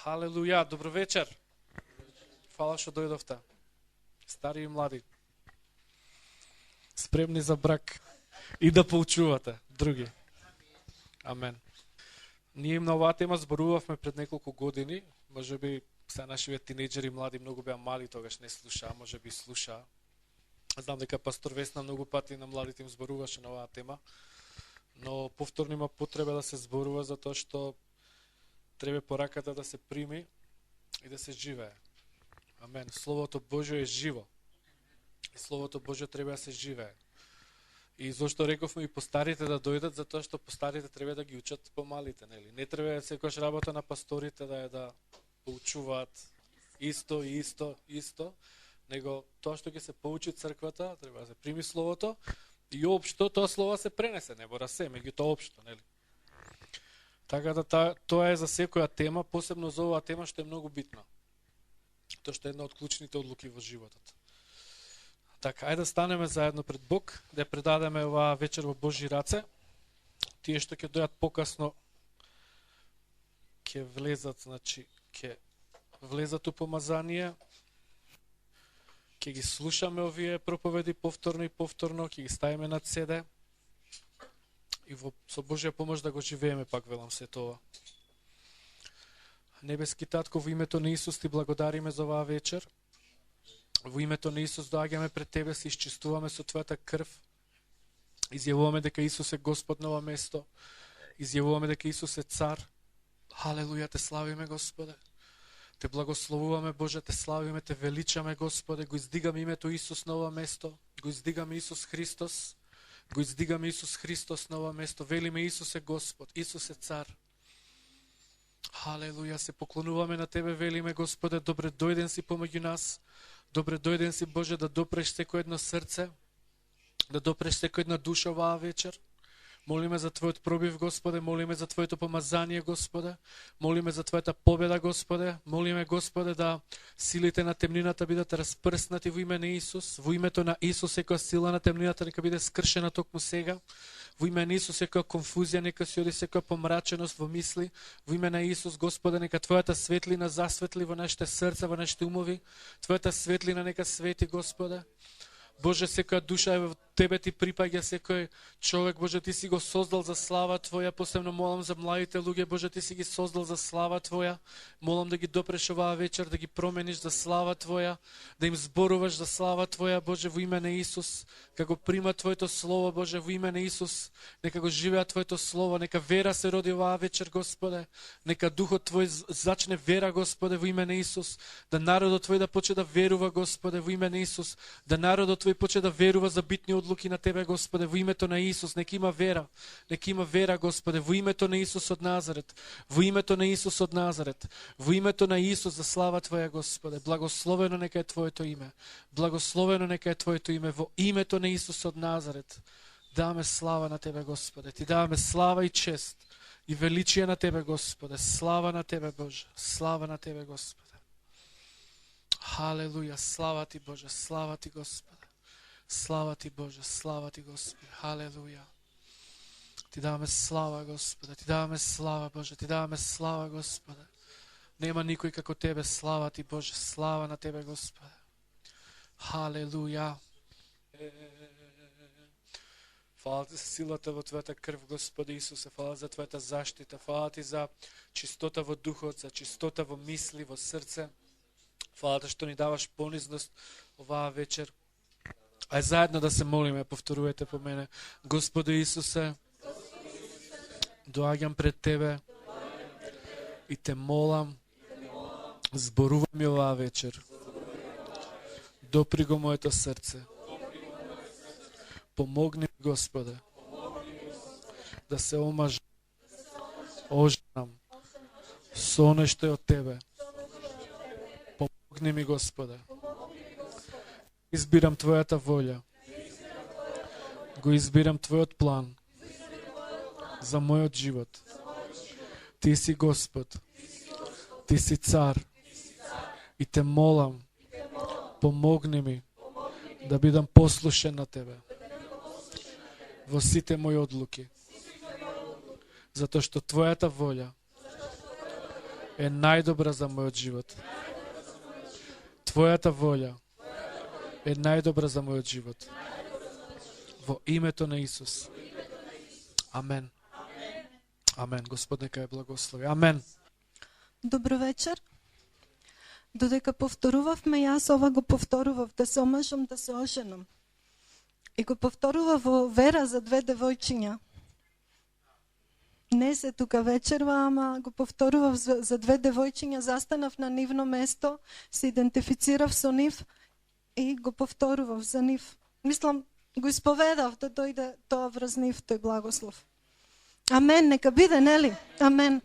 Халелуја, добро вечер. Фала што дојдовте. Стари и млади. Спремни за брак и да поучувате други. Амен. Ние на оваа тема зборувавме пред неколку години, можеби сега нашиве тинејџери млади многу беа мали, тогаш не слушаа, можеби слушаа. Знам дека пастор Весна многу пати на младите им зборуваше на оваа тема, но повторно има потреба да се зборува затоа што треба пораката да се прими и да се живее. Амен. Словото Божјо е живо. И Словото Божјо треба да се живее. И зошто рековме и постарите да дојдат, затоа што постарите треба да ги учат помалите, нели? Не треба секојаш работа на пасторите да е да поучуваат исто, него тоа што ќе се поучи црквата, треба да се прими Словото и општо тоа слово се пренесе, не мора се, меѓутоа општо, нели? Така да тоа е за секоја тема, посебно за оваа тема што е многу битна. Тоа што е една од клучните одлуки во животот. Така, ајде да станеме заедно пред Бог, да ја предадеме оваа вечер во Божји раце. Тие што ќе дојат покасно ќе влезат, значи ќе влезат у помазание. Ќе ги слушаме овие проповеди повторно и повторно, ќе ги ставиме на CD. И со Божја помош да го живееме, пак велам се тоа. Небески Татко, во името на Исус ти благодариме за оваа вечер. Во името на Исус доаѓаме пред Тебе, се исчистуваме со Твојата крв. Изјавуваме дека Исус е Господ на ова место. Изјавуваме дека Исус е Цар. Халелуја, те славиме, Господе. Те благословуваме, Боже, те славиме, те величаме, Господе. Го издигаме името Исус на ова место. Го издигаме Исус Христос. Го издигаме Исус Христос на ова место. Велиме Исус е Господ, Исус е Цар. Халелуја, се поклонуваме на Тебе, велиме, Господе, добре дојден си помеѓу нас. Добре дојден си, Боже, да допреш секој едно срце, да допреш секој една душа оваа вечер. Молиме за Твојот пробив, Господе, молиме за Твоето помазание, Господе, молиме за Твојата победа, Господе, молиме, Господе, да силите на темнината бидат распрснати во име на Исус, во името на Исус секоја сила на темнината нека биде скршена токму сега, во име на Исус секоја конфузија нека се оди, секоја помраченост во мисли, во име на Исус, Господе, нека Твојата светлина засветли во нашите срца, во нашите умови, Твојата светлина нека свети, Господе. Боже, секоја душа во Тебе ти припаѓа, секој човек, Боже, ти си го создал за слава Твоја, посебно молам за младите луѓе, Боже, ти си ги создал за слава Твоја, молам да ги допреш оваа вечер, да ги промениш за слава Твоја, да им зборуваш за слава Твоја, Боже, во име на Исус, како прима Твоето Слово, Боже, во име на Исус, нека го живеа Твоето Слово, нека вера се роди оваа вечер, Господе, нека Духот Твој зачне вера, Господе, во име на Исус, да народот Твој да почне да верува, Господе, во име на Исус, да народот Твој почне да верува за битни одлуки на Тебе, Господе, во името на Исус, нека има вера, Господе, во името на Исус од Назарет, во името на Исус од Назарет, во името на Исус за слава Твоја, Господе, благословено нека е Твоето име, благословено нека е Твоето име, во името на Исус од Назарет, даваме слава на Тебе, Господе, Ти даваме слава и чест и величие на Тебе, Господе, слава на Тебе, Боже, слава на Тебе, Господе. Халелуја, слава Ти, Боже, слава Ти, Господе. Слава Ти, Боже, слава Ти, Господи, халелуја. Ти даваме слава, Господе, Ти даваме слава, Боже, Ти даваме слава, Господе. Нема никој како Тебе, слава Ти, Боже, слава на Тебе, Господе. Халелуја. Фала Ти за силата во Твојата крв, Господи Исусе, фала за Твојата заштита, фала Ти за чистота во духот, за чистота во мисли, во срце. Фала Ти што ни даваш понизност оваа вечер. Ај заедно да се молиме, повторувате по мене. Господи Исусе, доаѓам пред Тебе и Те молам, зборувај ми оваа вечер. Допри го моето срце. Помогни ми, Господе, да се оженам со нешто од Тебе. Помогни ми, Господе. Избирам Твојата волја. Го избирам Твојот план за мојот живот. Ти си Господ. Ти си Цар. И Те молам, помогни ми да бидам послушен на Тебе во сите мои одлуки. Затоа што Твојата волја е најдобра за мојот живот. Твојата волја е најдобра за мојот живот. Во името на Исус. Амен. Амен. Господ нека ја благослови. Амен. Добро вечер. Додека повторувавме, јас ова го повторував, да се омажам, да се оженам. И го повторував во вера за две девојчиња. Не се тука вечерва, ама го повторував за две девојчиња, застанав на нивно место, се идентифицирав со нив и го повторував за нив. Мислам, го исповедав да дојде тоа врз нив, тој благослов. Амен, нека биде, нели? Амен.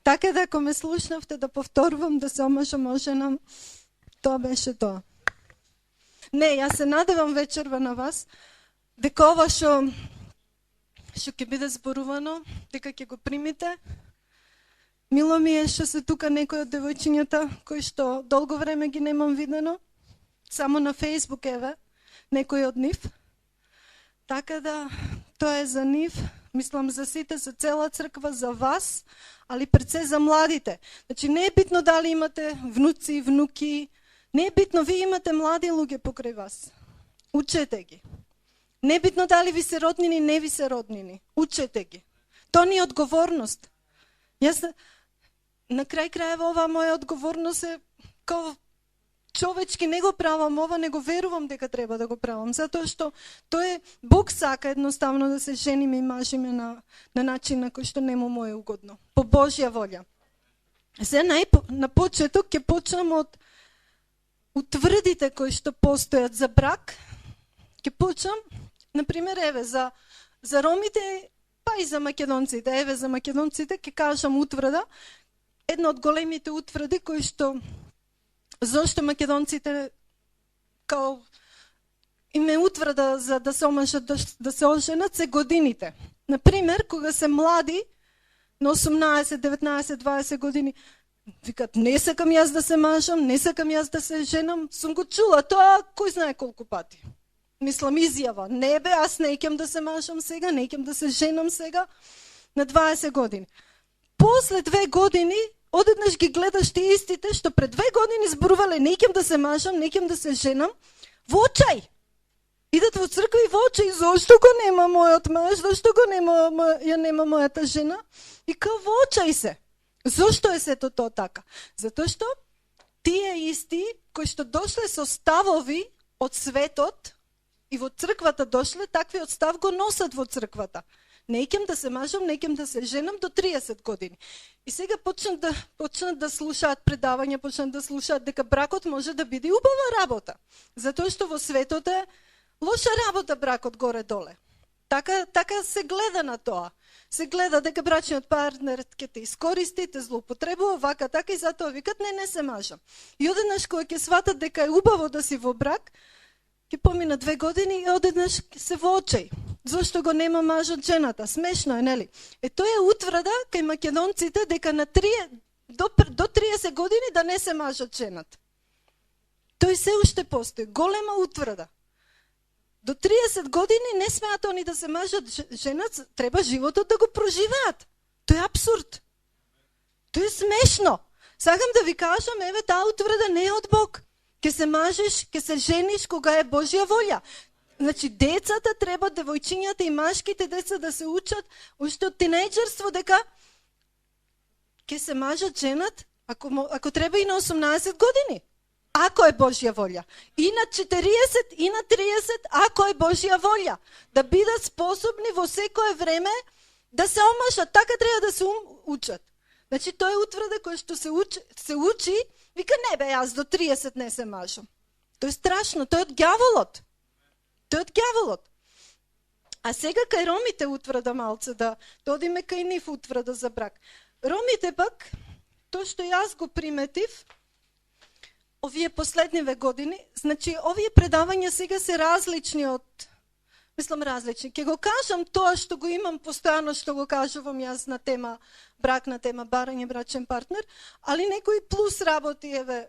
Така да ако ме слушнавте да повторувам, да се омажам, оженам, тоа беше тоа. Не, јас се надевам вечерва на вас, дека ова што ќе биде зборувано, дека ќе го примите. Мило ми е што се тука некои од девојчињата, кои што долго време ги немам видено, само на Фејсбук еве, некои од нив. Така да, тоа е за нив, мислам за сите, за цела црква, за вас, али пред се за младите. Значи не е битно дали имате внуци, внуки, не е битно, вие имате млади луѓе покрај вас. Учете ги. Не е битно дали ви се роднини, не ви се роднини. Учете ги. Тоа ни е одговорност. Јас на крај крајева ова моја одговорност е као човечки не го правам ова, не го верувам дека треба да го правам, затоа што тоа е Бог сака едноставно да се жениме и мажиме на начин на кој што нему е угодно, по Божја волја. Се на почеток ќе почнам од утврдите кои што постојат за брак. Ќе почнам, например, еве за ромите, па и за македонците. Еве за македонците ќе кажам утврда, една од големите утврди кои што зошто македонците као име утврда за да се омажат, да се оженат, се годините. Например, кога се млади, на 18, 19, 20 години, викат, не сакам јас да се мажам, не сакам јас да се женам, сум го чула тоа, кој знае колку пати. Мислам, изјава, не бе, аз не икем да се мажам сега, не икем да се женам сега, на 20 години. После 2 години, одеднаш ги гледаш тие истите, што пред 2 години зборувале, не икем да се мажам, не икем да се женам, во очај. Идат во црква и во очај, зошто го нема мојот маж, зошто го нема мојата жена? И као во очај се. Зошто е сето тоа така? Затоа што тие исти, кои што дошле со ставови од светот и во црквата дошле, таквиот став го носат во црквата. Не икем да се мажам, не икем да се женам до 30 години. И сега почнат да слушаат предавања, почнат да слушаат дека бракот може да биде убава работа. Затоа што во светот е лоша работа бракот горе-доле. Така се гледа на тоа. Се гледа дека брачниот партнер ќе те искористи, те злоупотребува, вака, така и затоа викат не се мажам. И одеднаш кога ќе сватат дека е убаво да си во брак, ќе помина 2 години и одеднаш се во очај. Зошто го нема мажот жената? Смешно е, нели? Тоа е утврда кај македонците дека на до 30 години да не се мажот жената. Тој се уште постои, голема утврда. До 30 години не смеат они да се мажат женат, треба животот да го проживеат. Тоа е апсурд. Тоа е смешно. Сакам да ви кажам, еве таа утврда не е од Бог. Ке се мажеш, ке се жениш кога е Божја волја. Значи, децата треба, девојчињата и машките деца да се учат уште од тинејџерство дека ке се мажат женат, ако треба и на 18 години. Ако е Божја волја. И на 40, и на 30, ако е Божја волја. Да бидат способни во секое време да се омажат. Така треба да се учат. Значи, тоа е утврда која што се учи, вика, не бе, јас до 30 не се мажам. Тоа е страшно, тоа е од ѓаволот. Тоа е од ѓаволот. А сега кај ромите утврда малце, да одиме кај нив утврда за брак. Ромите пак, тоа што јас го приметив, овие последниве години, значи, овие предавања сега се различни од, различни. Ке го кажам тоа што го имам постојано, што го кажувам јас на тема брак, на тема барање брачен партнер, али некои плюс работи, еве,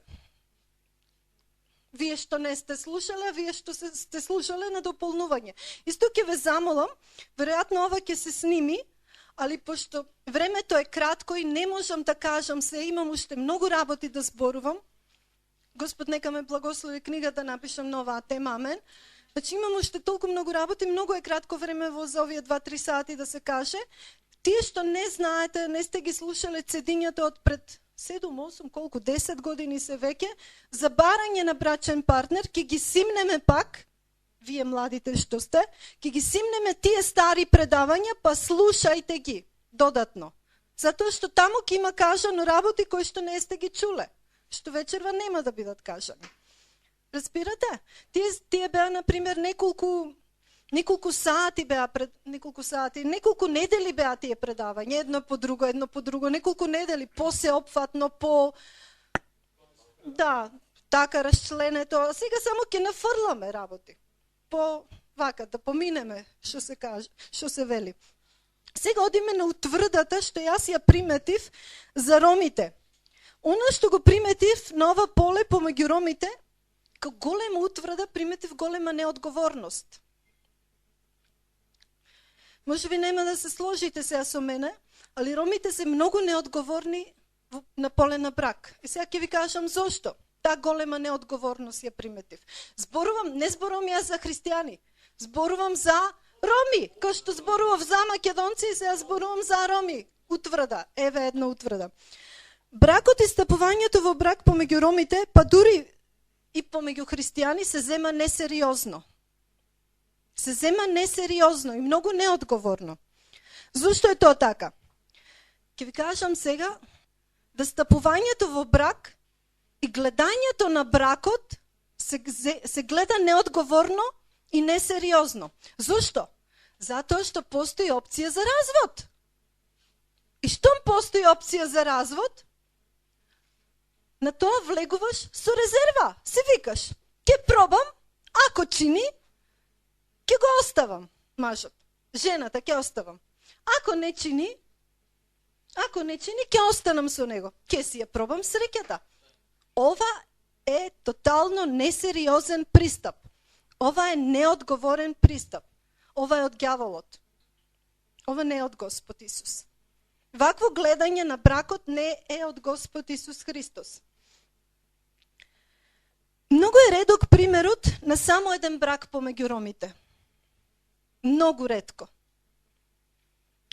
вие што не сте слушале, вие што сте слушале на дополнување. Исто ќе ве замолам, веројатно ова ќе се сними, али пошто времето е кратко и не можам да кажам се, имам уште многу работи да зборувам. Господ нека ме благослови книга да напишам нова тема, амен. Значи имам уште толку многу работи, многу е кратко време во овие 2-3 сати да се каже. Тие што не знаете, не сте ги слушале цедињата од пред 7-8, колку 10 години се веќе, за барање на брачен партнер, ќе ги симнеме пак, вие младите што сте, ќе ги симнеме тие стари предавања, па слушајте ги додатно. Затоа што таму ќе има кажано работи кои што не сте ги чуле, што вечерва нема да бидат кажани. Разбирате? Тие беа, например, неколку сати беа неколку недели беа тие предавања, едно по друго, неколку недели, посеопфатно, да, така расчленето, а сега само ќе нафрламе работи. Вака, да поминеме, што се каже, што се вели. Сега одиме на утврдата што јас ја приметив за ромите. Оно што го приметив на ова поле помеѓу ромите, како голема утврда, приметив голема неодговорност. Може би нема да се сложите сега со мене, али ромите се многу неодговорни на поле на брак. И сега ќе ви кажам зошто. Таа голема неодговорност ја приметив. Не зборувам јас за христијани, зборувам за роми, кој што зборував за македонци и сега зборувам за роми. Утврда, еве една утврда. Бракот и стапувањето во брак помеѓу ромите, па дури и помеѓу христијани се зема несериозно. Се зема несериозно и многу неодговорно. Зошто е тоа така? Ќе ви кажам сега, да стапувањето во брак и гледањето на бракот се гледа неодговорно и несериозно. Зошто? Затоа што постои опција за развод. И штом постои опција за развод, на тоа влегуваш со резерва. Се викаш, ќе пробам, ако чини, ќе го оставам мажот. Жената ќе оставам. Ако не чини, ќе останам со него. Ќе си ја пробам среќата. Ова е тотално несериозен пристап. Ова е неодговорен пристап. Ова е од ѓаволот. Ова не е од Господ Исус. Вакво гледање на бракот не е од Господ Исус Христос. Многу е редок примерот на само еден брак помеѓу ромите. Многу ретко.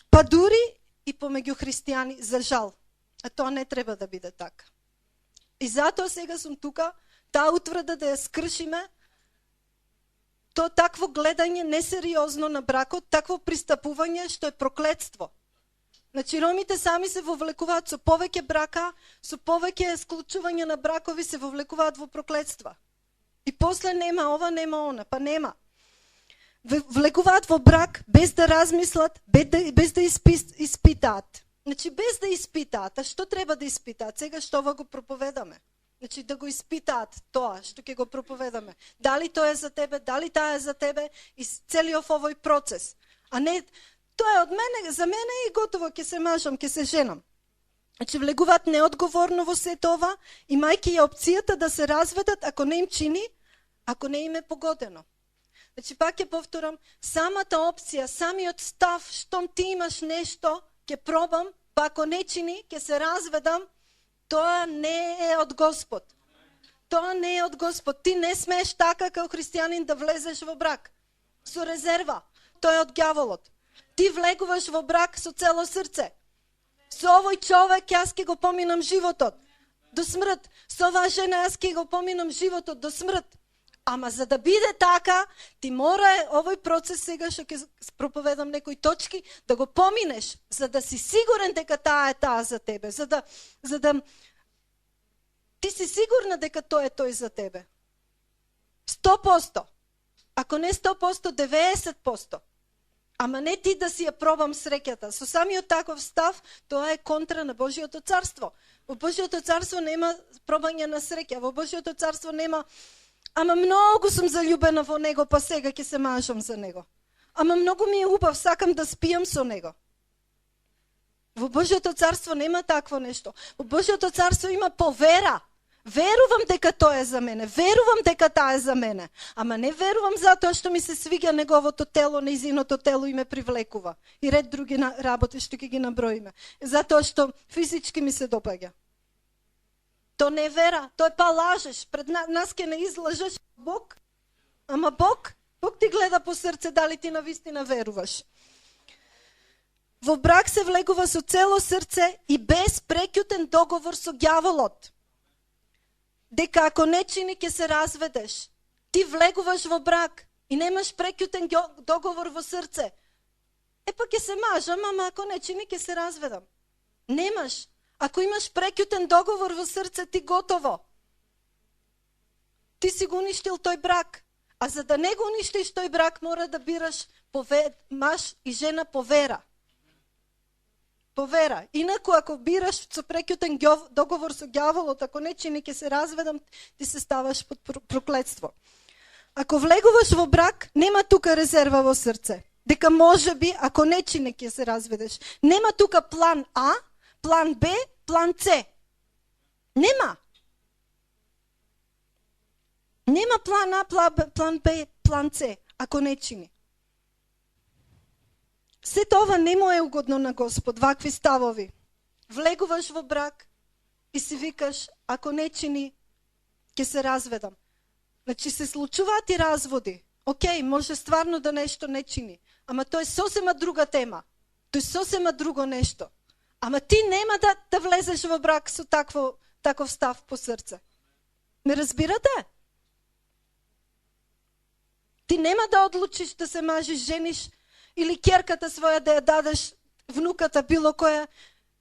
Па дури и помеѓу христијани, за жал. А тоа не треба да биде така. И затоа сега сум тука, таа утврда да ја скршиме, то такво гледање несериозно на бракот, такво пристапување што е проклетство. Значи, ромите сами се вовлекуваат со повеќе брака, со повеќе склучување на бракови се вовлекуваат во проклетства. И после нема ова, нема она, па нема. Влегуваат во брак без да размислат, без да испитаат. Значи, без да испитаат. А што треба да испитаат? Сега што ова го проповедаме. Значи, да го испитаат тоа што ќе го проповедаме. Дали тоа е за тебе, дали таа е за тебе и целиот овој процес. А не, тоа е од мене, за мене и готово, ќе се мажам, ќе се женам. Значи, влегуваат неодговорно во се това, имајќи ја опцијата да се разведат ако не им чини, ако не им е погодено. Значи, пак ќе повторам, самата опција, самиот став, штом ти имаш нешто, ќе пробам, па ако не чини, ќе се разведам, тоа не е од Господ. Тоа не е од Господ. Ти не смееш така како христијанин да влезеш во брак. Со резерва. Тоа е од ѓаволот. Ти влегуваш во брак со цело срце. Со овој човек јас ќе го поминам животот до смрт. Со оваа жена јас ќе го поминам животот до смрт. Ама за да биде така, ти мора овој процес сега што ќе проповедам некои точки да го поминеш, за да си сигурен дека таа е таа за тебе, за да ти си сигурна дека тоа е тој за тебе. 100%. Ако не 100%, 90%. Ама не ти да си ја пробам среќата. Со самиот таков став, тоа е контра на Божјото царство. Во Божјото царство нема пробање на среќа. Во Божјото царство нема ама многу сум заљубена во него, па сега ќе се мажам за него. Ама многу ми е убав, сакам да спијам со него. Во Божјото царство нема такво нешто. Во Божјото царство има повера. Верувам дека тој е за мене, верувам дека таа е за мене, ама не верувам затоа што ми се свига неговото тело, нејзиното тело и ме привлекува. И ред други работи што ќе ги наброиме. Затоа што физички ми се допаѓа. То не е вера, тоа е па лажеш. Пред нас ќе не излажеш Бог, ама Бог ти гледа по срце дали ти навистина веруваш. Во брак се влегува со цело срце и без прекјутен договор со ѓаволот. Дека ако не чини ќе се разведеш. Ти влегуваш во брак и немаш прекјутен договор во срце. Па ќе се мажам, ама ако не чини ќе се разведам. Немаш. Ако имаш прекјутен договор во срце, ти готово. Ти си го уништил тој брак. А за да не го уништиш тој брак, мора да бираш маж и жена по вера. По вера. Инаку ако бираш со прекјутен договор со ѓаволот, ако не чини ќе се разведам, ти се ставаш под проклетство. Ако влегуваш во брак, нема тука резерва во срце. Дека може би, ако не чини ќе се разведеш. Нема тука план А, план Б, план С. Нема. Нема план А, план Б, план С, ако не чини. Сето ова не му е угодно на Господ, вакви ставови. Влегуваш во брак и си викаш, ако не чини, ќе се разведам. Значи се случуваат и разводи. Океј, може стварно да нешто не чини. Ама тоа е сосема друга тема. Тоа е сосема друго нешто. Ама ти нема да влезеш во брак со таков став по срце. Не разбирате? Ти нема да одлучиш да се мажиш, жениш, или керката своја да ја дадеш, внуката било која.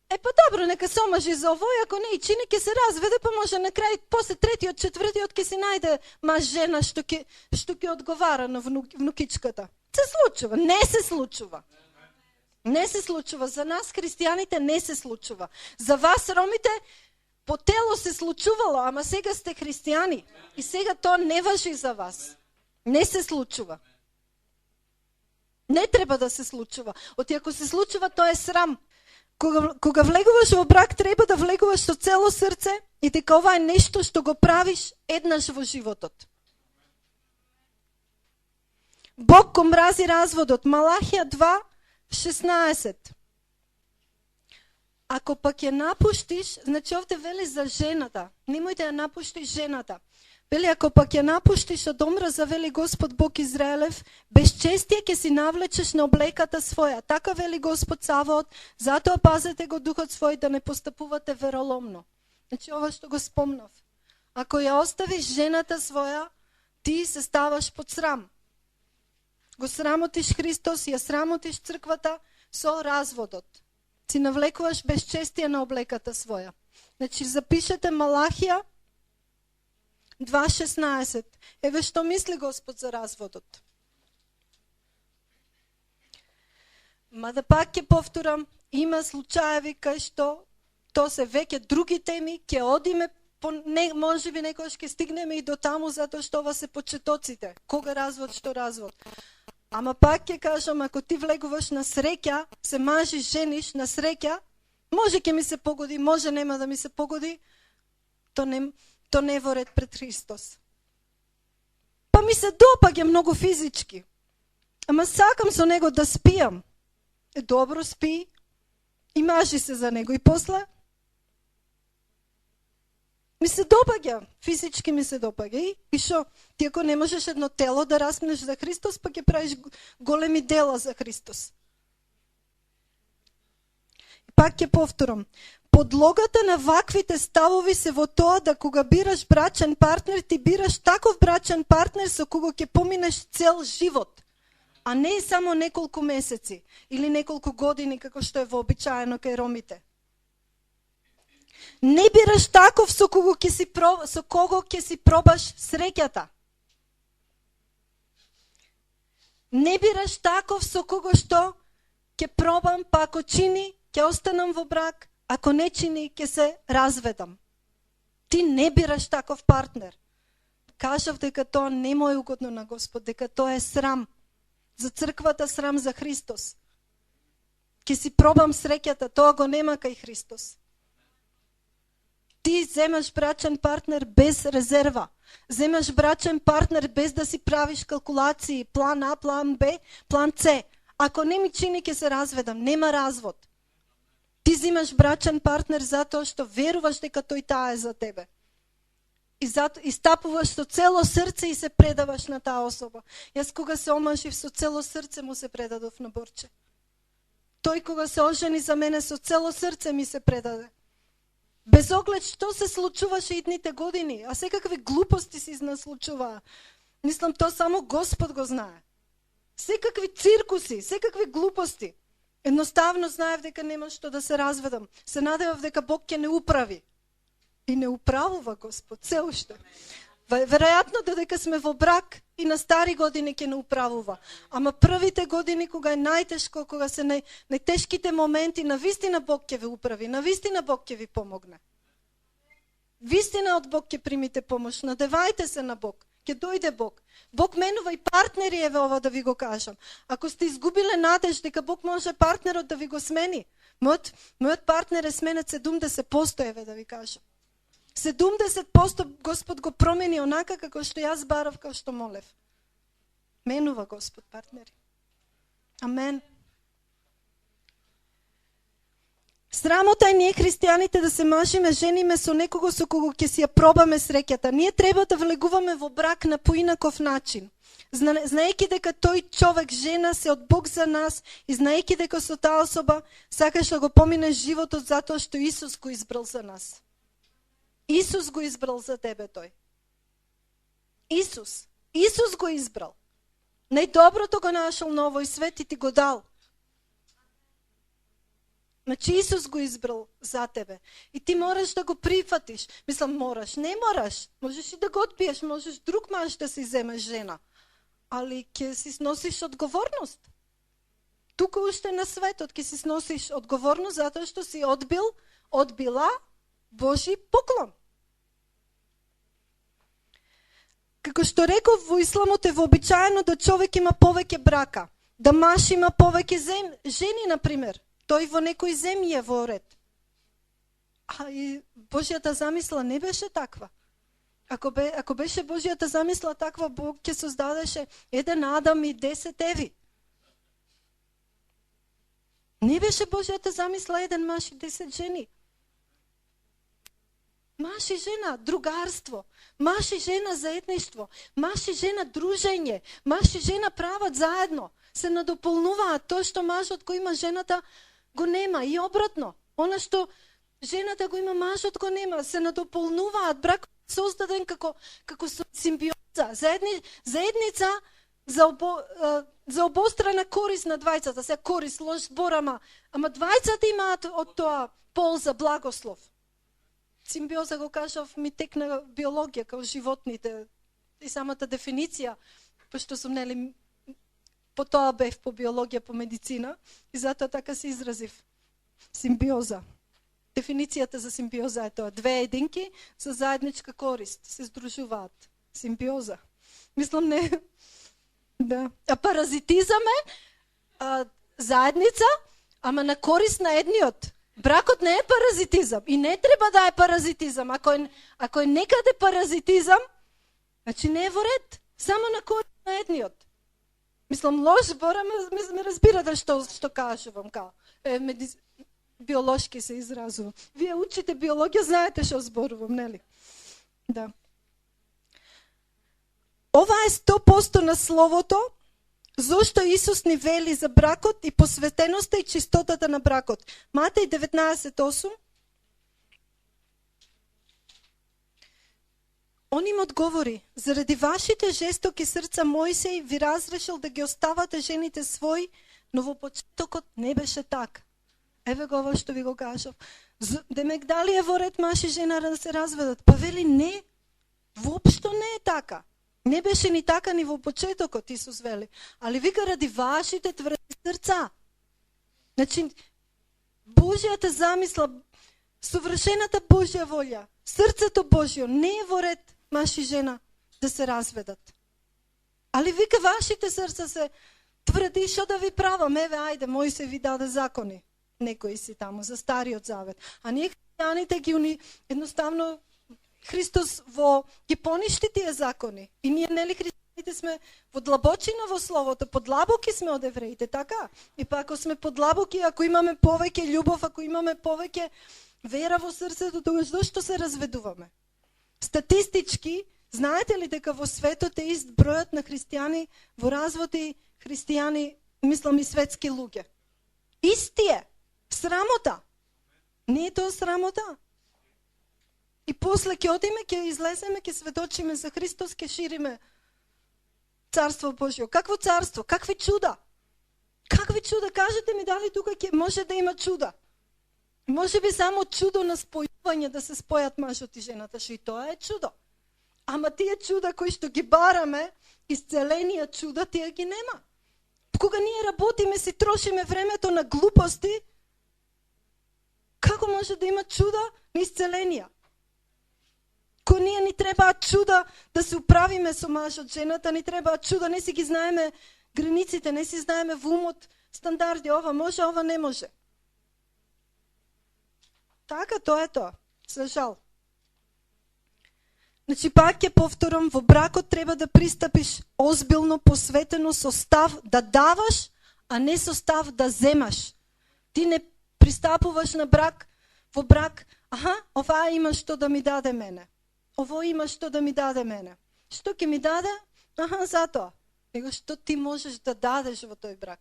Па добро, нека се омажи за овој, ако не и чини ќе се разведе, па може на крај, после третиот, четвртиот ќе си најде маж жена што ќе одговара на внукичката. Се случува, не се случува. Не се случува, за нас христијаните не се случува. За вас ромите по тело се случувало, ама сега сте христијани и сега тоа не важи за вас. Не се случува. Не треба да се случува. Оти ако се случува, тоа е срам. Кога влегуваш во брак, треба да влегуваш со цело срце и дека ова е нешто што го правиш еднаш во животот. Бог го мрази разводот. Малахија 2:16. Ако пак ја напуштиш, значи овде вели за жената. Немој да ја напуштиш жената. Вели, ако пак ја напуштиш од омраза, вели Господ Бог Израелев, безчестие ќе си навлечеш на облеката своја. Така вели Господ Саваот, затоа пазете го духот свој да не постапувате вероломно. Значи ова што го спомнав. Ако ја оставиш жената своја, ти се ставаш под срам. Го срамотиш Христос, ја срамотиш црквата со разводот. Си навлекуваш безчестие на облеката своја. Значи запишете Малахија 2:16. Еве што мисли Господ за разводот. Мада пак ќе повторам, има случаеви кај што то се веќе други теми, ќе одиме, може би некојаш ќе стигнеме и до таму, затоа што ова се почетоците. Кога развод, што развод. Ама пак ќе кажам, ако ти влегуваш на среќа, се мажиш, жениш на среќа, може ќе ми се погоди, може нема да ми се погоди, то не е во ред пред Христос. Па ми се допаѓа многу физички. Ама сакам со него да спијам. Добро спи и мажи се за него. И после ми се допаѓа, физички ми се допаѓа. И шо? Ти ако не можеш едно тело да распнеш за Христос, па ќе правиш големи дела за Христос. И пак ќе повторам. Подлогата на ваквите ставови се во тоа да кога бираш брачен партнер, ти бираш таков брачен партнер со кого ќе поминеш цел живот, а не само неколку месеци или неколку години, како што е вообичаено кај ромите. Не бираш таков со кого ќе си пробаш среќата. Не бираш таков со кого што ќе пробам, па ако чини, ќе останам во брак, ако не чини, ќе се разведам. Ти не бираш таков партнер. Кажав дека тоа не му е угодно на Господ, дека тоа е срам. За црквата срам, за Христос. Ќе си пробам среќата, тоа го нема кај Христос. Ти земаш брачен партнер без резерва. Земаш брачен партнер без да си правиш калкулации, план А, план Б, план С. Ако не ми чини, ќе се разведам, нема развод. Ти земаш брачен партнер затоа што веруваш дека тој таа е за тебе. И стапуваш со цело срце и се предаваш на таа особа. Јас кога се омажив со цело срце му се предадов на Борче. Тој кога се ожени за мене со цело срце ми се предаде. Без оглед што се случуваше идните години, а секакви глупости се изнаслучуваа. Мислам, тоа само Господ го знае. Секакви циркуси, секакви глупости. Едноставно знаев дека нема што да се разведам. Се надевав дека Бог ќе не управи. И не управува Господ, се уште. Веројатно додека сме во брак и на стари години ќе не управува. Ама првите години кога е најтешко, кога се најтешките моменти, навистина Бог ќе ве управи, навистина Бог ќе ви помогне. Вистина од Бог ќе примите помош, надевајте се на Бог, ќе дојде Бог. Бог менува и партнери, еве ова да ви го кажам. Ако сте изгубиле надеж дека Бог може партнерот да ви го смени, мојот партнер е сменет 70%, еве да ви кажам. 70% Господ го промени онака како што јас барав, како што молев. Менува Господ партнери. Амен. Срамота е ние христијаните да се мажиме, жениме со некого со кого ќе си ја пробаме среќата. Ние треба да влегуваме во брак на поинаков начин. Знаејќи дека тој човек, жена, се од Бог за нас и знаејќи дека со таа особа сакаш да го поминеш животот затоа што Исус го избрал за нас. Исус го избрал за тебе тој. Исус го избрал. Најдоброто го нашол на овој свет и ти го дал. Значи Исус го избрал за тебе. И ти мораш да го прифатиш. Мислам, мораш. Не мораш. Можеш и да го одбиеш. Можеш друг маж да си земеш жена. Али ќе си сносиш одговорност. Тука уште на светот ќе си сносиш одговорност затоа што си одбила Божи поклон. Како што реков, во исламот е вообичаено да човек има повеќе брака, да маж има повеќе жени, например. Тој во некој земји е во ред. А и Божјата замисла не беше таква. Ако беше Божјата замисла таква, Бог ќе создадеше еден Адам и 10 Еви. Не беше Божјата замисла еден маж и 10 жени. Маж и жена другарство, маж и жена заедништво, маж и жена дружење, маж и жена прават заедно, се надополнуваат. Тоа што мажот го има, жената го нема и обратно. Она што жената го има, мажот го нема, се надополнуваат. Брак создаден како симбиоза, заедница за обострана корист на двајцата. Се корист, лош збор, ама двајцата имаат од тоа полза, благослов. Симбиоза го кажав, ми текна биологија како животните и самата дефиниција, пошто сум по тоа бев по биологија, по медицина и затоа така се изразив. Симбиоза. Дефиницијата за симбиоза е тоа. Две единки со заедничка корист се здружуваат. Симбиоза. Мислам не. Да. А паразитизам е заедница, ама на корист на едниот. Бракот не е паразитизам и не треба да е паразитизам. Ако е некаде паразитизам, значи не е во ред. Само на корист на едниот. Мислам, лош збор, ме разбирате што кажувам. Биолошки се изразувам. Вие учите биологија, знаете што зборувам, нели? Да. Ова е 100% на Словото, зошто Исус ни вели за бракот и посветеноста и чистотата на бракот. Матеј 19:8. Он им одговори: заради вашите жестоки срца Мојсей ви разрешил да ги оставате жените своји, но во почетокот не беше така. Еве го ова што ви го кажав. Демек дали е во ред маж и жена да се разведат? Па вели не, воопшто не е така. Не беше ни така ни во почетокот, Исус вели. Али вика ради вашите тврди срца. Значи, Божјата замисла, совршената Божја волја, срцето Божјо не е во ред маж и жена да се разведат. Али вика вашите срца се тврди, што да ви правам? Еве, ајде, Мојсей ви даде закони. Некои си таму, за Стариот Завет. А ние христијаните ги едноставно Христос ги поништи тие закони. И ние, нели, христијаните сме во длабочина во Словото, подлабоки сме од евреите, така? И па ако сме подлабоки, ако имаме повеќе љубов, ако имаме повеќе вера во срцето, тогаш зошто се разведуваме? Статистички, знаете ли дека во светот е ист бројот на христијани во развод и христијани, мислам и светски луѓе? Исти е. Срамота. Не е тоа срамота? И после ќе одиме, ќе излеземе, ќе сведочиме за Христос, ќе шириме Царство Божјо. Какво царство? Какви чуда? Какви чуда? Кажете ми дали тука ќе може да има чуда? Може би само чудо на спојување, да се спојат мажот и жената, што и тоа е чудо. Ама тие чуда кои што ги бараме, исцеление чуда, тие ги нема. Кога ние работиме, си трошиме времето на глупости, како може да има чуда на исцеление? Кога ние ни требаат чуда да се управиме со мажот, жената, ни требаат чуда, не си ги знаеме границите, не си знаеме во умот стандарди, ова може, ова не може. Така, тоа е тоа. За жал. Значи, пак ќе повторам, во бракот треба да пристапиш озбилно, посветено, со став да даваш, а не со став да земаш. Ти не пристапуваш на брак, во брак, ова има што да ми даде мене. Ово има што да ми даде мене. Што ќе ми даде? Затоа. Него што ти можеш да дадеш во тој брак?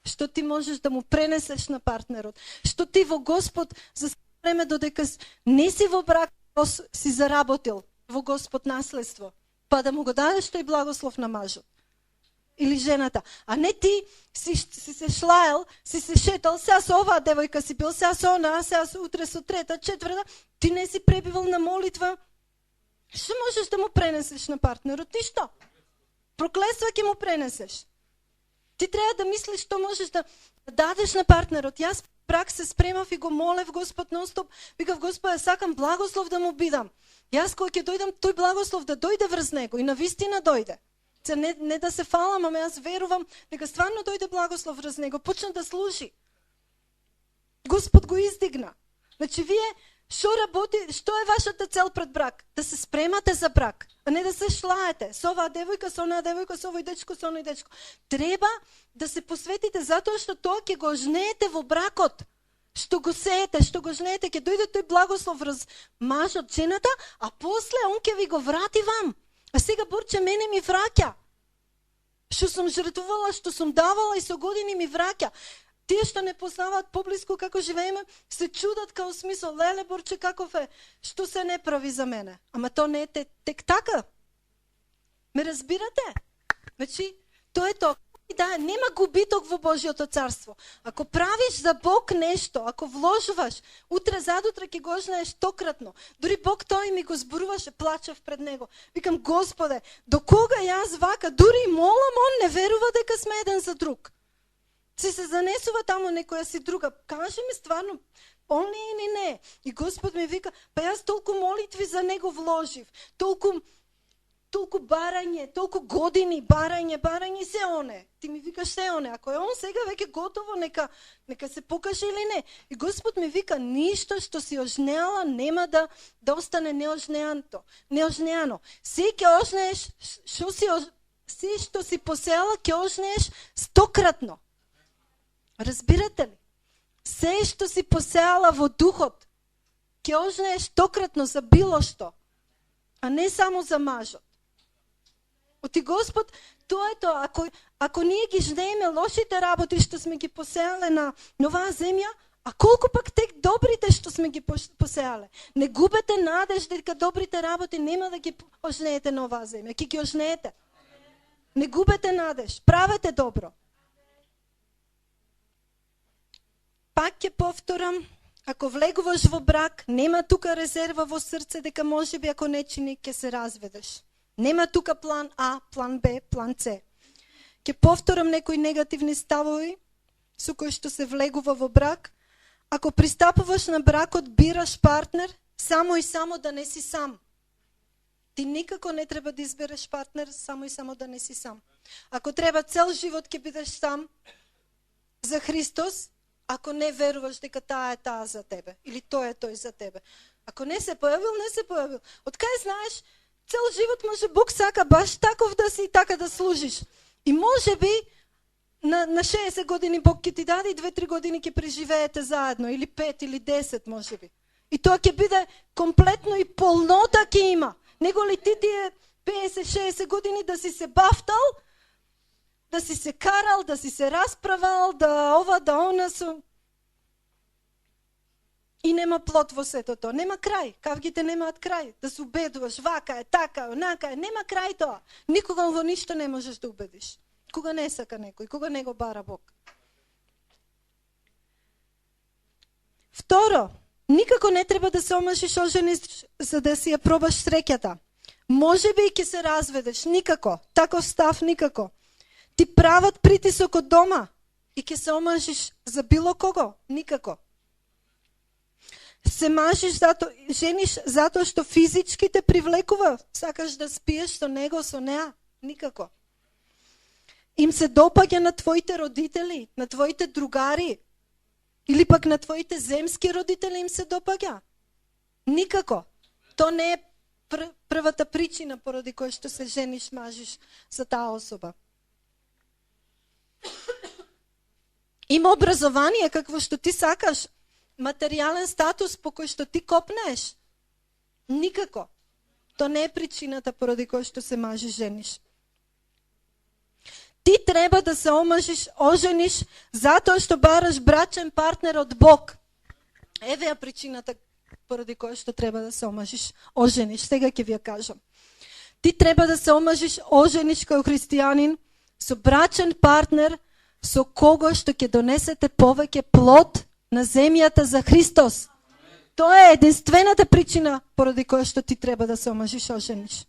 Што ти можеш да му пренесеш на партнерот? Што ти во Господ за време додека не си во брак, си заработил во Господ наследство, па да му го дадеш тој благослов на мажот или жената. А не ти си се шлаел, си се шетал, сега со оваа девојка си бил, сега со она, сега утре со трета, четврта, ти не си пребивал на молитва. Што можеш да му пренесеш на партнерот? Ништо. Проклетства ќе му пренесеш. Ти треба да мислиш што можеш да дадеш на партнерот. Јас брак се спремав и го молев Господ нон-стоп. Викав, Господе, сакам благослов да му бидам. Јас кога ќе дојдам, тој благослов да дојде врз него и навистина дојде. Не да се фалам, ама јас верувам дека стварно дојде благослов врз него, почна да служи. Господ го издигна. Значи вие што е вашата цел пред брак? Да се спремате за брак, а не да се шлаете со оваа девојка, со онаа девојка, со овој дечко, со оној дечко. Треба да се посветите затоа што тоа ќе го жнеете во бракот. Што го сеете, што го жнеете, ќе дојде тој благослов врз мажот, жената, а после он ќе ви го врати вам. А сега Борче мене ми враќа. Што сум жртвувала, што сум давала и со години ми враќа. Тие што не познаваат поблиску како живееме, се чудат као смисол, леле Борче каков е, што се не прави за мене. Ама то не е тек така. Ме разбирате? Значи, тоа е тоа. Да, нема губиток во Божјото царство. Ако правиш за Бог нешто, ако вложуваш, утре задутре ќе го знаеш стократно. Дури Бог тој ми го зборуваше, плачев пред него. Викам, Господе, до кога јас вака, дури молам, он не верува дека сме еден за друг. Се занесува тамо некоја си друга. Кажи ми стварно, он не е или не. И Господ ми вика, па јас толку молитви за него вложив, толку барање, толку години барање, се оне. Ти ми викаш се оне. Ако е он сега веќе готово, нека се покаже или не. И Господ ми вика, ништо што си ожнеала нема да остане неожнеано. Се ќе ожнееш, се што си посеала ќе ожнееш стократно. Разбирате ли? Се што си посеала во духот ќе ожнееш стократно за било што, а не само за мажот. Оти Господ, тоа е тоа, ако ние ги жнееме лошите работи што сме ги посеале на оваа земја, а колку пак тек добрите што сме ги посеале? Не губете надеж дека добрите работи нема да ги ожнеете на оваа земја, ќе ги ожнеете. Не губете надеж, правете добро. Пак ќе повторам, ако влегуваш во брак, нема тука резерва во срце дека можеби ако не чини ќе се разведеш. Нема тука план А, план Б, план С. Ќе повторам некои негативни ставови со кои што се влегува во брак. Ако пристапуваш на бракот, бираш партнер, само и само да не си сам. Ти никако не треба да избереш партнер, само и само да не си сам. Ако треба цел живот ќе бидеш сам за Христос, ако не веруваш дека таа е таа за тебе или тој е тој за тебе. Ако не се појавил, не се појавил. Од кај знаеш, цел живот може Бог сака баш таков да си и така да служиш. И може би на 60 години Бог ќе ти даде и 2-3 години ќе преживеете заедно, или 5 или 10 може би. И тоа ќе биде комплетно и полнота ќе има. Него ли ти тие 50-60 години да си се бафтал, да си се карал, да си се расправал, да ова, да она со... И нема плод во сето тоа. Нема крај. Кавгите немаат крај. Да се убедуваш, вака е, така е, онака е. Нема крај тоа. Никога во ништо не можеш да убедиш. Кога не сака некој, кога не го бара Бог. Второ, никако не треба да се омажиш, ожениш за да си ја пробаш среќата. Може би и ќе се разведеш, никако. Таков став никако. Ти прават притисок од дома и ќе се омажиш за било кого, никако. Се мажиш жениш затоа што физички те привлекува, сакаш да спиеш со него, со неа, никако. Им се допаѓа на твоите родители, на твоите другари, или пак на твоите земски родители им се допаѓа. Никако. То не е првата причина поради која што се жениш, мажиш за таа особа. Има образование какво што ти сакаш, материјален статус по кој што ти копнеш. Никако. То не е причината поради која што се мажиш, жениш. Ти треба да се омажиш, ожениш, затоа што бараш брачен партнер од Бог. Еве ја причината поради која што треба да се омажиш, ожениш. Сега ќе ви ја кажам. Ти треба да се омажиш, ожениш као христијанин со брачен партнер со кого што ќе донесете повеќе плод на земјата за Христос. Тоа е единствената причина поради која што ти треба да се омажиш, ожениш.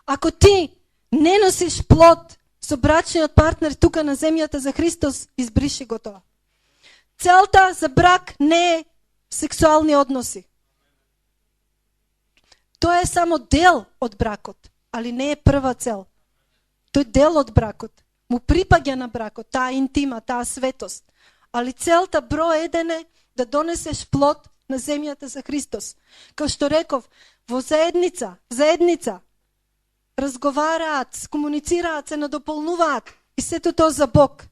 Ако ти не носиш плод со брачниот партнер тука на земјата за Христос, избриши го тоа. Целта за брак не е сексуални односи. Тоа е само дел од бракот, али не е прва цел. Тој дел од бракот. Му припаѓа на бракот, таа интима, таа светост. Али целта број 1 е да донесеш плод на земјата за Христос. Као што реков, во заедница, разговараат, комуницираат, се надополнуваат и сето тоа за Бог.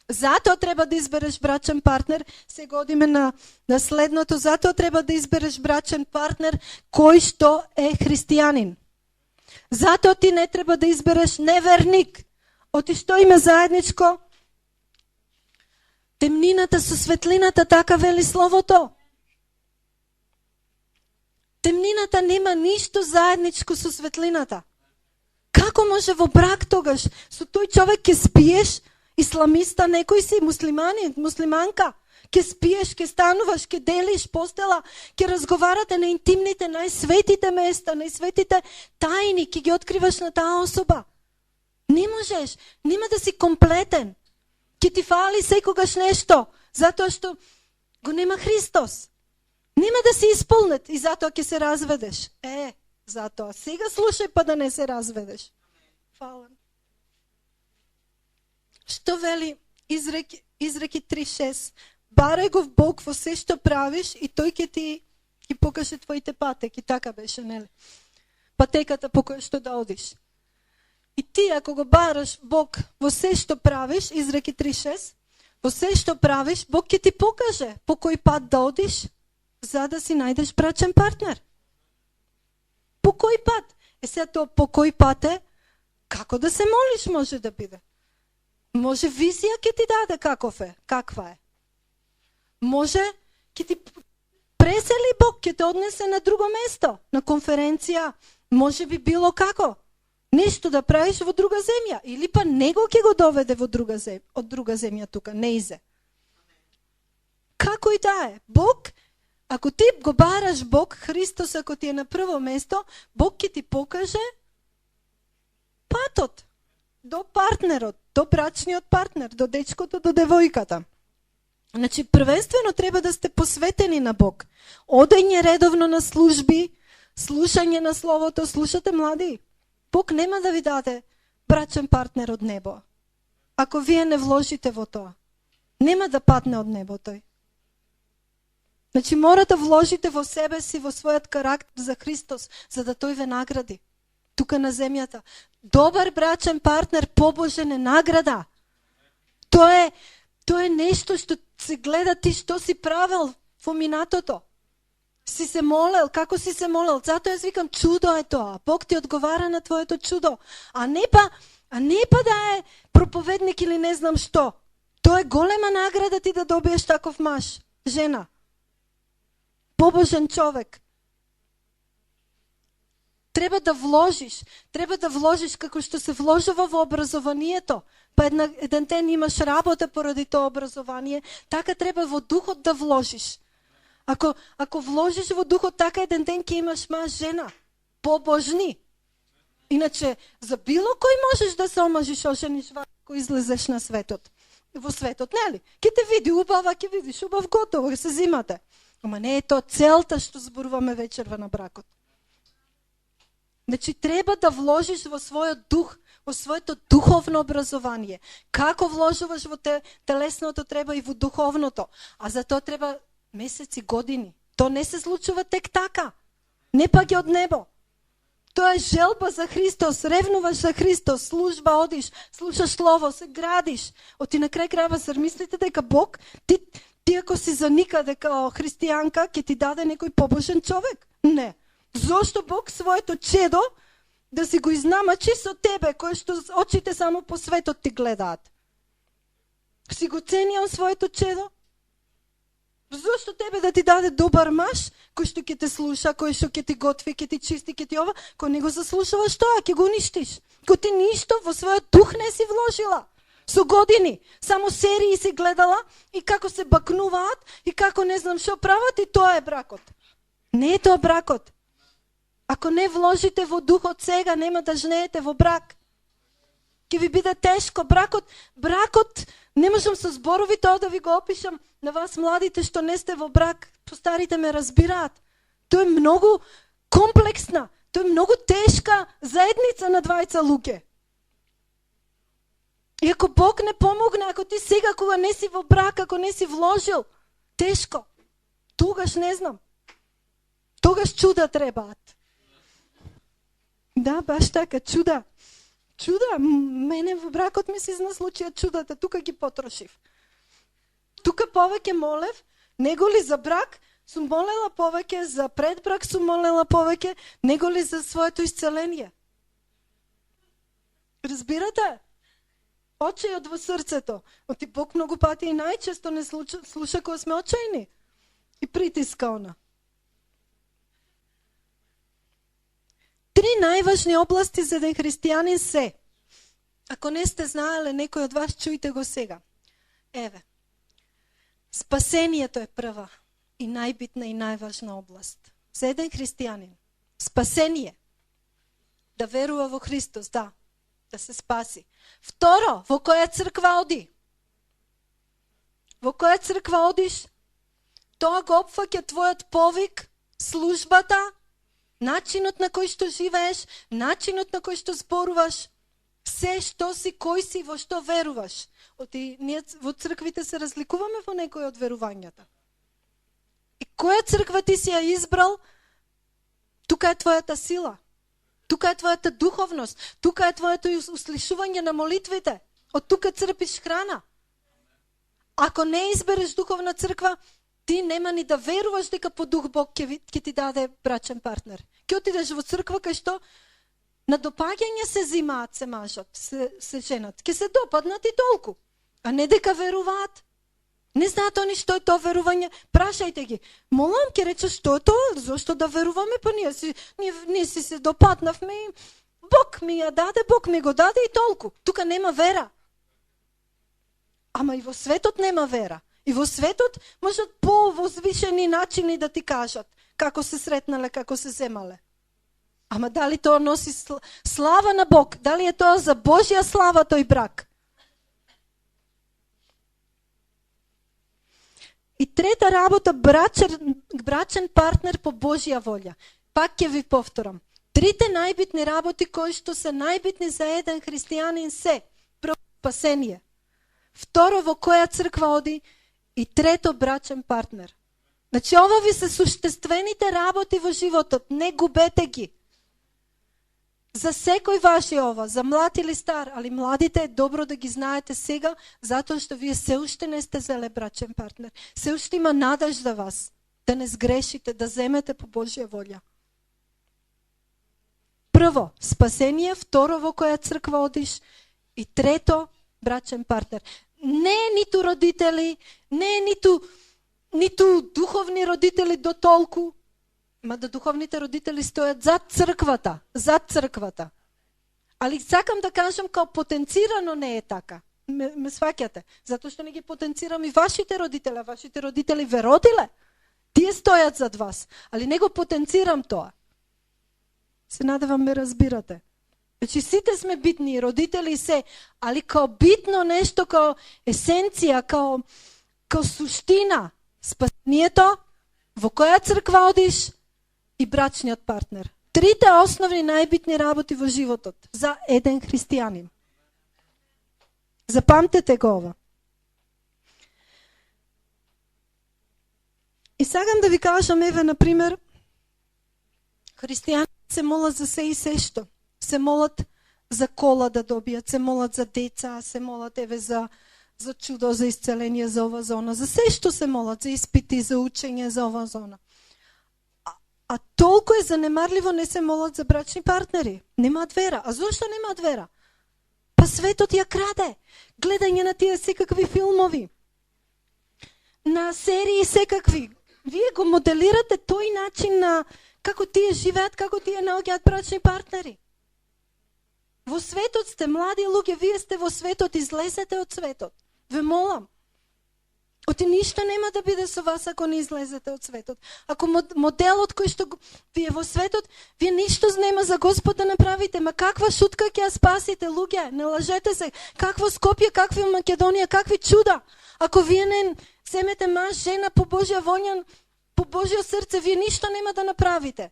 Затоа треба да избереш брачен партнер, сега одиме на следното, затоа треба да избереш брачен партнер кој што е христијанин. Затоа ти не треба да избереш неверник. Оти што има заедничко? Темнината со светлината, така вели Словото. Темнината нема ништо заедничко со светлината. Како може во брак тогаш? Со тој човек ќе спиеш, исламиста некој си, муслиманин, муслиманка, ќе спиеш, ќе стануваш, ќе делиш постела, ќе разговарате на интимните, најсветите места, најсветите тајни, ќе ги откриваш на таа особа. Не можеш, нема да си комплетен. Ќе ти фали секогаш нешто, затоа што го нема Христос. Нема да си исполнет и затоа ќе се разведеш. Затоа сега слушај па да не се разведеш. Фала. Што вели изреки 3:6? Барај го в Бог во се што правиш и тој ќе ти покаже твоите патеки. Така беше, нели? Патеката по која што да одиш. И ти ако го бараш Бог во се што правиш, изреки 3:6, во се што правиш, Бог ќе ти покаже по кој пат да одиш, за да си најдеш брачен партнер. По кој пат? Сега тоа по кој пат е? Како да се молиш може да биде. Може визија ќе ти даде каква е. Може ќе ти пресели Бог, ќе те однесе на друго место, на конференција, може би било како. Нешто да правиш во друга земја, или па него ќе го доведе од друга земја тука, не изе. Како и да е, Бог, ако ти го бараш Бог, Христос, ако ти е на прво место, Бог ќе ти покаже патот до партнерот, до брачниот партнер, до дечкото, до девојката. Значи, првенствено треба да сте посветени на Бог. Одење редовно на служби, слушање на Словото, слушате млади. Бог нема да ви даде брачен партнер од небо, ако вие не вложите во тоа. Нема да падне од небо тој. Значи мора да вложите во себе си, во својот карактер за Христос, за да тој ве награди. Тука на земјата. Добар брачен партнер побожен е награда. Тоа е нешто што се гледа ти што си правил во минатото. Си се молел, како си се молел. Затоа јас викам чудо е тоа. Бог ти одговара на твоето чудо. А не па да е проповедник или не знам што. Тоа е голема награда ти да добиеш таков маж, жена. Побожен човек. Треба да вложиш како што се вложува во образованието. Па еден ден имаш работа поради тоа образование, така треба во духот да вложиш. Ако вложиш во духот, така еден ден ќе имаш маж, жена, побожни. Иначе, за било кој можеш да се омажиш, ожениш ако излезеш на светот. Во светот, нели? Ке те види убава, ке видиш убав, готово, се зимате. Ама не е тоа целта што зборуваме вечерва на бракот. Значи, треба да вложиш во својот дух, во своето духовно образование. Како вложуваш во телесното, треба и во духовното. А за тоа треба месеци, години. То не се случува тек така. Не паѓа од небо. Тоа е желба за Христос, ревнуваш за Христос, служба одиш, слушаш слово, се градиш. Оти на крај крајва се мислите дека Бог, ти ако си заника дека христијанка, ќе ти даде некој побожен човек? Не. Зошто Бог своето чедо да си го изнамачи со тебе, кој што очите само по светот ти гледаат? Си го ценијал своето чедо? Зошто тебе да ти даде добар маж, кој што ќе те слуша, кој што ќе ти готви, ќе ти чисти, ќе ти ова, кој не го заслушаваш тоа, ќе го уништиш. Кој ти ништо во својот дух не си вложила. Со години, само серии си гледала и како се бакнуваат и како не знам што прават и тоа е бракот. Не е тоа бракот. Ако не вложите во духот сега, нема да жнеете во брак. Ќе ви биде тешко. Бракот, не можам со зборови тоа да ви го опишам на вас младите што не сте во брак. Постарите ме разбираат. Тоа е многу комплексна, тоа е многу тешка заедница на двајца луѓе. И ако Бог не помогне, ако ти сега кога не си во брак, ако не си вложил, тешко. Тогаш не знам. Тогаш чуда требаат. Да, баш така, чуда. Чуда, мене во бракот ми се изнаслучија чудата, тука ги потрошив. Тука повеќе молев, него ли за брак, сум молела повеќе, за предбрак сум молела повеќе, него ли за своето исцеление. Разбирате? Очајот во срцето. Оти Бог многу пати и најчесто не слуша кога сме очајни. И притиска она. 3 најважни области за еден христијанин се. Ако не сте знаеле, некој од вас чујте го сега. Еве. Спасението е прва и најбитна и најважна област. За еден христијанин. Спасение. Да верува во Христос, да се спаси. Второ, во која црква оди? Во која црква одиш? Тоа го опфаќа твојот повик, службата, начинот на кој што живееш, начинот на кој што зборуваш, се што си, кој си, во што веруваш. Ние во црквите се разликуваме во некој од верувањата. И која црква ти си ја избрал, тука е твојата сила. Тука е твојата духовност, тука е твоето услишување на молитвите. Од тука црпиш храна. Ако не избереш духовна црква, ти нема ни да веруваш дека по дух Бог ќе ти даде брачен партнер. Ќе отидеш во црква кај што на допаѓање се зимаат се мажот, се женат. Ќе се допаднат и толку. А не дека веруваат. Не знаат они што е тоа верување. Прашајте ги. Молам, ќе речеш што е тоа? Зошто да веруваме? Па ние си се допаднавме и Бог ми ја даде, Бог ми го даде и толку. Тука нема вера. Ама и во светот нема вера. И во светот можат по-возвишени начини да ти кажат како се сретнале, како се земале. Ама дали тоа носи слава на Бог? Дали е тоа за Божја слава тој брак? И трета работа, брачен партнер по Божја волја. Пак ќе ви повторам. 3 најбитни работи кои што се најбитни за еден христијанин се: прво, спасение. второ, во која црква оди и трето, брачен партнер. Значи, ова ви се суштествените работи во животот, не губете ги. За секој ваши ова, за млад или стар, али младите е добро да ги знаете сега, затоа што вие се уште не сте зеле брачен партнер. Се уште има надеж за вас, да не сгрешите, да земете по Божја волја. Прво, спасение, второ, во која црква одиш и трето, брачен партнер. Не е ниту родители, не е ниту духовни родители до толку, ма да духовните родители стојат зад црквата. Али сакам да кажам као потенцирано не е така. Ме сваќате, затоа што не ги потенцирам и вашите родители ве родиле. Тие стојат зад вас, али не го потенцирам тоа. Се надевам ме разбирате. Значи сите сме битни, родители се, али као битно нешто, као есенција, као суштина, спасението, во која црква одиш и брачниот партнер. Трите основни најбитни работи во животот за еден христијанин. Запамтете го ова. И сакам да ви кажам, еве, например, христијани се молат за се и се што. Се молат за кола да добијат, се молат за деца, се молат еве за чудо, за исцеление, за ова зона, за се што се молат, за испити, за учење, за ова зона. А толку е занемарливо не се молат за брачни партнери. Немаат вера. А зошто немаат вера? Па светот ја краде. Гледање на тие секакви филмови, на серии секакви. Вие го моделирате тој начин на како тие живеат, како тие наоѓаат брачни партнери. Во светот сте млади луѓе, вие сте во светот, излезете од светот. Ве молам. Оти ништо нема да биде со вас ако не излезете од светот. Ако моделот кој што вие во светот, вие ништо нема за Господ да направите. Ма каква шутка ќе ја спасите, луѓе? Не лажете се. Какво Скопје, какви Македонија, какви чуда? Ако вие не земете маж, жена по Божја волја, по Божјо срце, вие ништо нема да направите.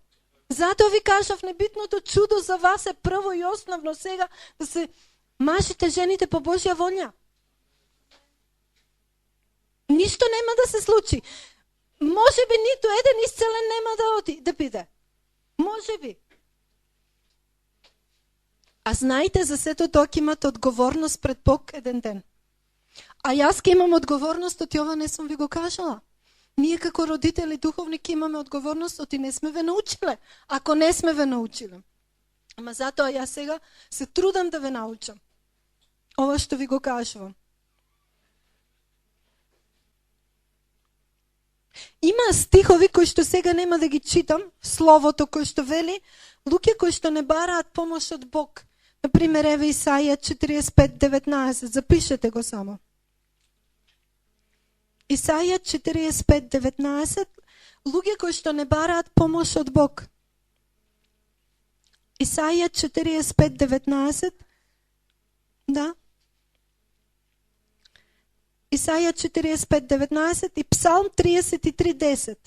Затоа ви кажав, небитното чудо за вас е прво и основно сега да се мажите, жените по Божја волја. Ништо нема да се случи. Може би ниту еден исцелен нема да биде. Може би. А знаете, за сето тоа ќе имате одговорност пред Бог еден ден. А јас ќе имам одговорност, оти ова не сум ви го кажала. Ние како родители духовни ќе имаме одговорност, оти не сме ве научиле. Ако не сме ве научиле. Ама затоа јас сега се трудам да ве научам. Ова што ви го кажувам. Има стихови кои што сега нема да ги читам, словото кој што вели, луѓе кои што не бараат помош од Бог. Например, еве Исаија 45:19, запишете го само. Исаија 45:19, луѓе кои што не бараат помош од Бог. Исаија 45:19, да. Исаија 45:19 и Псалм 33:10.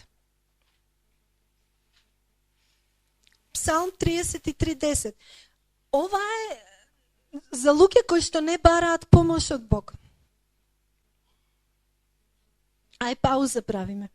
Псалм 33:10. Ова е за луѓе кои што не бараат помош од Бог. Ај пауза правиме.